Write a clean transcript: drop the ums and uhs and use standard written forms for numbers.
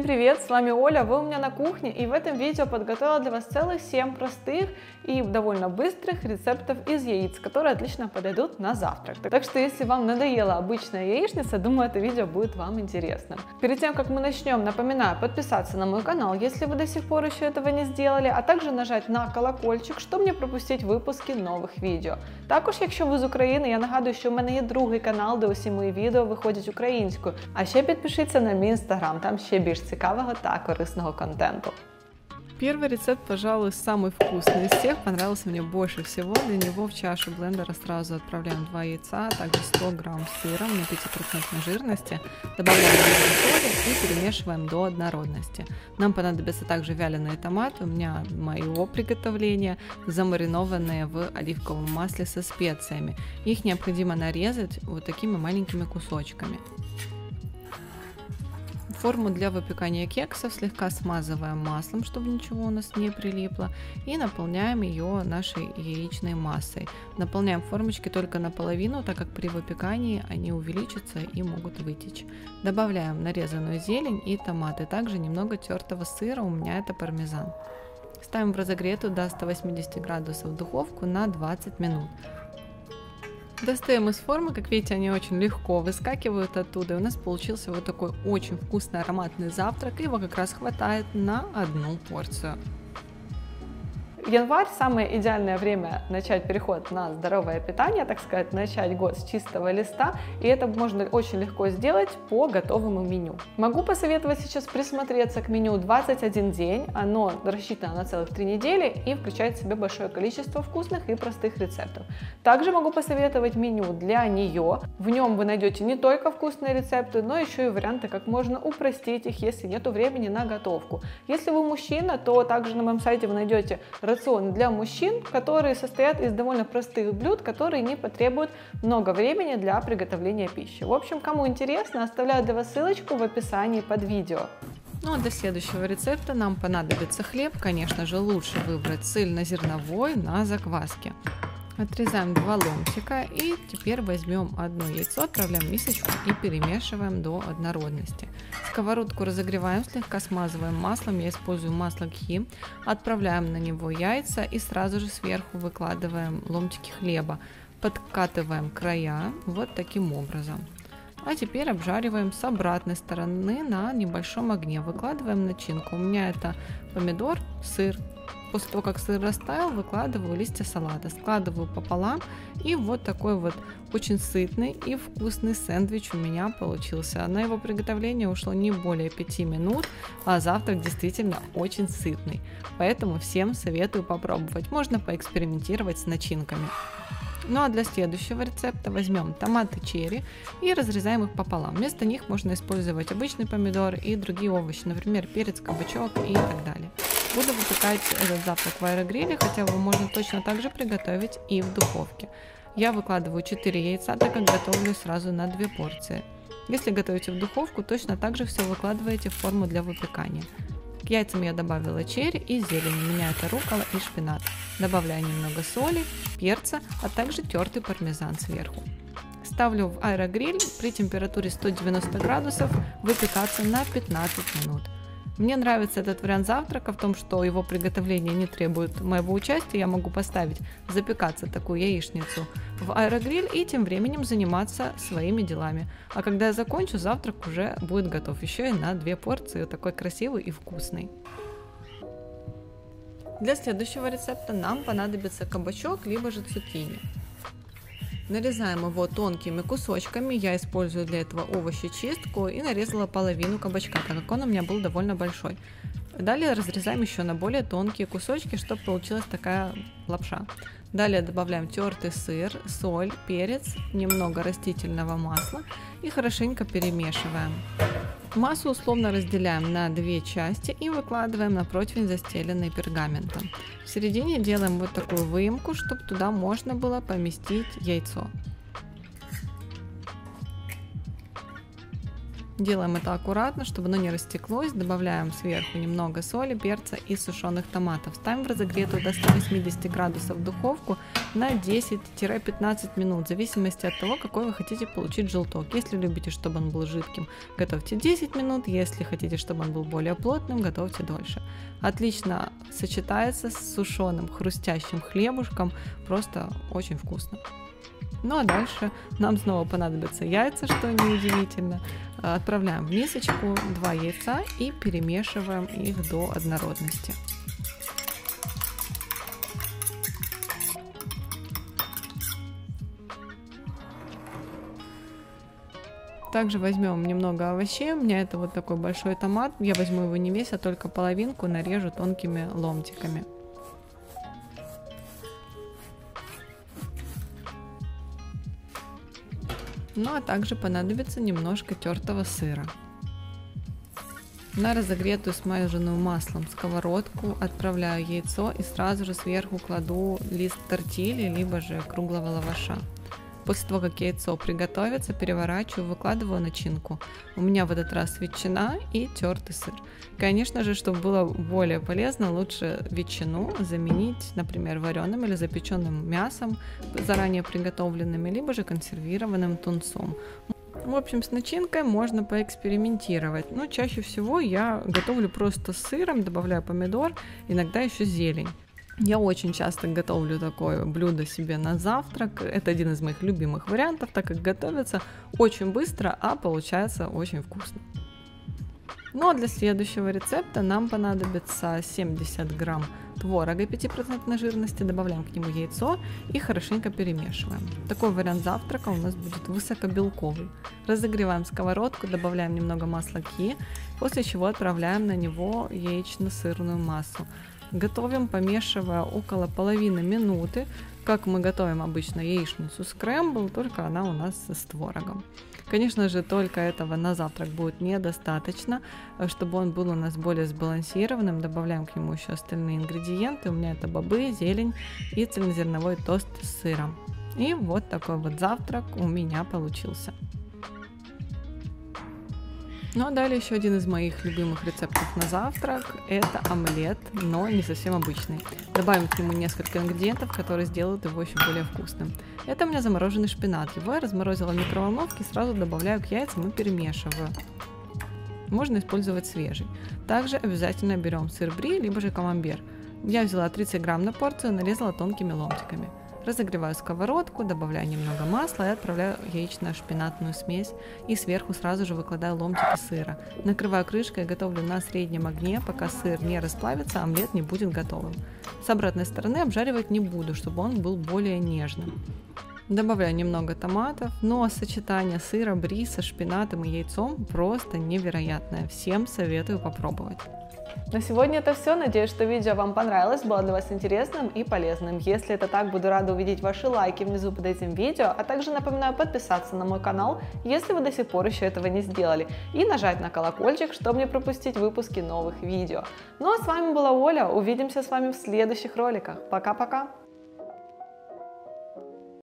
привет, с вами Оля, вы у меня на кухне, и в этом видео подготовила для вас целых 7 простых и довольно быстрых рецептов из яиц, которые отлично подойдут на завтрак. Так что если вам надоела обычная яичница, думаю, это видео будет вам интересным. Перед тем, как мы начнем, напоминаю подписаться на мой канал, если вы до сих пор еще этого не сделали, а также нажать на колокольчик, щоб не пропустити випуски нових відео. Також, якщо ви з України, я нагадую, що в мене є другий канал, де усі мої відео виходять українською. А ще підпишіться на мій інстаграм, там ще більш цікавого та корисного контенту. Первый рецепт, пожалуй, самый вкусный из всех, понравился мне больше всего. Для него в чашу блендера сразу отправляем 2 яйца, также 100 грамм сыра на 5% жирности, добавляем соли и перемешиваем до однородности. Нам понадобятся также вяленые томаты, у меня моего приготовления, замаринованные в оливковом масле со специями. Их необходимо нарезать вот такими маленькими кусочками. Форму для выпекания кексов слегка смазываем маслом, чтобы ничего у нас не прилипло, и наполняем ее нашей яичной массой. Наполняем формочки только наполовину, так как при выпекании они увеличатся и могут вытечь. Добавляем нарезанную зелень и томаты, также немного тертого сыра, у меня это пармезан. Ставим в разогретую до 180 градусов духовку на 20 минут. Достаем из формы, как видите, они очень легко выскакивают оттуда, и у нас получился вот такой очень вкусный ароматный завтрак, его как раз хватает на одну порцию. Январь – самое идеальное время начать переход на здоровое питание, так сказать, начать год с чистого листа, и это можно очень легко сделать по готовому меню. Могу посоветовать сейчас присмотреться к меню 21 день, оно рассчитано на целых 3 недели и включает в себя большое количество вкусных и простых рецептов. Также могу посоветовать меню для нее, в нем вы найдете не только вкусные рецепты, но еще и варианты, как можно упростить их, если нет времени на готовку. Если вы мужчина, то также на моем сайте вы найдете рацион для мужчин, которые состоят из довольно простых блюд, которые не потребуют много времени для приготовления пищи. В общем, кому интересно, оставляю для вас ссылочку в описании под видео. Ну а для следующего рецепта нам понадобится хлеб, конечно же, лучше выбрать цельнозерновой на закваске. Отрезаем 2 ломтика и теперь возьмем одно яйцо, отправляем в мисочку и перемешиваем до однородности. Сковородку разогреваем, слегка смазываем маслом, я использую масло кхи, отправляем на него яйца и сразу же сверху выкладываем ломтики хлеба, подкатываем края вот таким образом. А теперь обжариваем с обратной стороны на небольшом огне, выкладываем начинку, у меня это помидор, сыр. После того, как сыр растаял, выкладываю листья салата, складываю пополам, и вот такой вот очень сытный и вкусный сэндвич у меня получился. На его приготовление ушло не более 5 минут, а завтрак действительно очень сытный. Поэтому всем советую попробовать, можно поэкспериментировать с начинками. Ну а для следующего рецепта возьмем томаты черри и разрезаем их пополам. Вместо них можно использовать обычный помидор и другие овощи, например, перец, кабачок и так далее. Буду выпекать этот завтрак в аэрогриле, хотя его можно точно так же приготовить и в духовке. Я выкладываю 4 яйца, так как готовлю сразу на 2 порции. Если готовите в духовку, точно так же все выкладываете в форму для выпекания. К яйцам я добавила черри и зелень, у меня это руккола и шпинат. Добавляю немного соли, перца, а также тертый пармезан сверху. Ставлю в аэрогриль при температуре 190 градусов выпекаться на 15 минут. Мне нравится этот вариант завтрака в том, что его приготовление не требует моего участия. Я могу поставить запекаться такую яичницу в аэрогриль и тем временем заниматься своими делами. А когда я закончу, завтрак уже будет готов. Еще и на 2 порции, такой красивый и вкусный. Для следующего рецепта нам понадобится кабачок, либо же цукини. Нарезаем его тонкими кусочками, я использую для этого овощечистку и нарезала половину кабачка, так как он у меня был довольно большой. Далее разрезаем еще на более тонкие кусочки, чтобы получилась такая лапша. Далее добавляем тертый сыр, соль, перец, немного растительного масла и хорошенько перемешиваем. Массу условно разделяем на 2 части и выкладываем на противень, застеленный пергаментом. В середине делаем вот такую выемку, чтобы туда можно было поместить яйцо. Делаем это аккуратно, чтобы оно не растеклось. Добавляем сверху немного соли, перца и сушеных томатов. Ставим в разогретую до 180 градусов духовку на 10-15 минут, в зависимости от того, какой вы хотите получить желток. Если любите, чтобы он был жидким, готовьте 10 минут. Если хотите, чтобы он был более плотным, готовьте дольше. Отлично сочетается с сушеным хрустящим хлебушком, просто очень вкусно. Ну а дальше нам снова понадобятся яйца, что неудивительно. Отправляем в мисочку 2 яйца и перемешиваем их до однородности. Также возьмем немного овощей. У меня это вот такой большой томат. Я возьму его не весь, а только половинку, нарежу тонкими ломтиками. Ну а также понадобится немножко тертого сыра. На разогретую смаженную маслом сковородку отправляю яйцо и сразу же сверху кладу лист тортильи, либо же круглого лаваша. После того, как яйцо приготовится, переворачиваю, выкладываю начинку. У меня в этот раз ветчина и тертый сыр. Конечно же, чтобы было более полезно, лучше ветчину заменить, например, вареным или запеченным мясом, заранее приготовленным, либо же консервированным тунцом. В общем, с начинкой можно поэкспериментировать, но чаще всего я готовлю просто с сыром, добавляю помидор, иногда еще зелень. Я очень часто готовлю такое блюдо себе на завтрак. Это один из моих любимых вариантов, так как готовится очень быстро, а получается очень вкусно. Ну а для следующего рецепта нам понадобится 70 грамм творога 5% жирности, добавляем к нему яйцо и хорошенько перемешиваем. Такой вариант завтрака у нас будет высокобелковый. Разогреваем сковородку, добавляем немного масла ки, после чего отправляем на него яично-сырную массу. Готовим, помешивая около половины минуты, как мы готовим обычно яичницу скрэмбл, только она у нас с творогом. Конечно же, только этого на завтрак будет недостаточно, чтобы он был у нас более сбалансированным. Добавляем к нему еще остальные ингредиенты. У меня это бобы, зелень и цельнозерновой тост с сыром. И вот такой вот завтрак у меня получился. Ну а далее еще один из моих любимых рецептов на завтрак – это омлет, но не совсем обычный. Добавим к нему несколько ингредиентов, которые сделают его еще более вкусным. Это у меня замороженный шпинат. Его я разморозила в микроволновке, сразу добавляю к яйцам и перемешиваю. Можно использовать свежий. Также обязательно берем сыр бри, либо же камамбер. Я взяла 30 грамм на порцию, нарезала тонкими ломтиками. Разогреваю сковородку, добавляю немного масла и отправляю яично-шпинатную смесь. И сверху сразу же выкладываю ломтики сыра. Накрываю крышкой и готовлю на среднем огне, пока сыр не расплавится, омлет не будет готовым. С обратной стороны обжаривать не буду, чтобы он был более нежным. Добавляю немного томатов, но сочетание сыра бри со шпинатом и яйцом просто невероятное. Всем советую попробовать. На сегодня это все. Надеюсь, что видео вам понравилось, было для вас интересным и полезным. Если это так, буду рада увидеть ваши лайки внизу под этим видео, а также напоминаю подписаться на мой канал, если вы до сих пор еще этого не сделали, и нажать на колокольчик, чтобы не пропустить выпуски новых видео. Ну а с вами была Оля, увидимся с вами в следующих роликах. Пока-пока!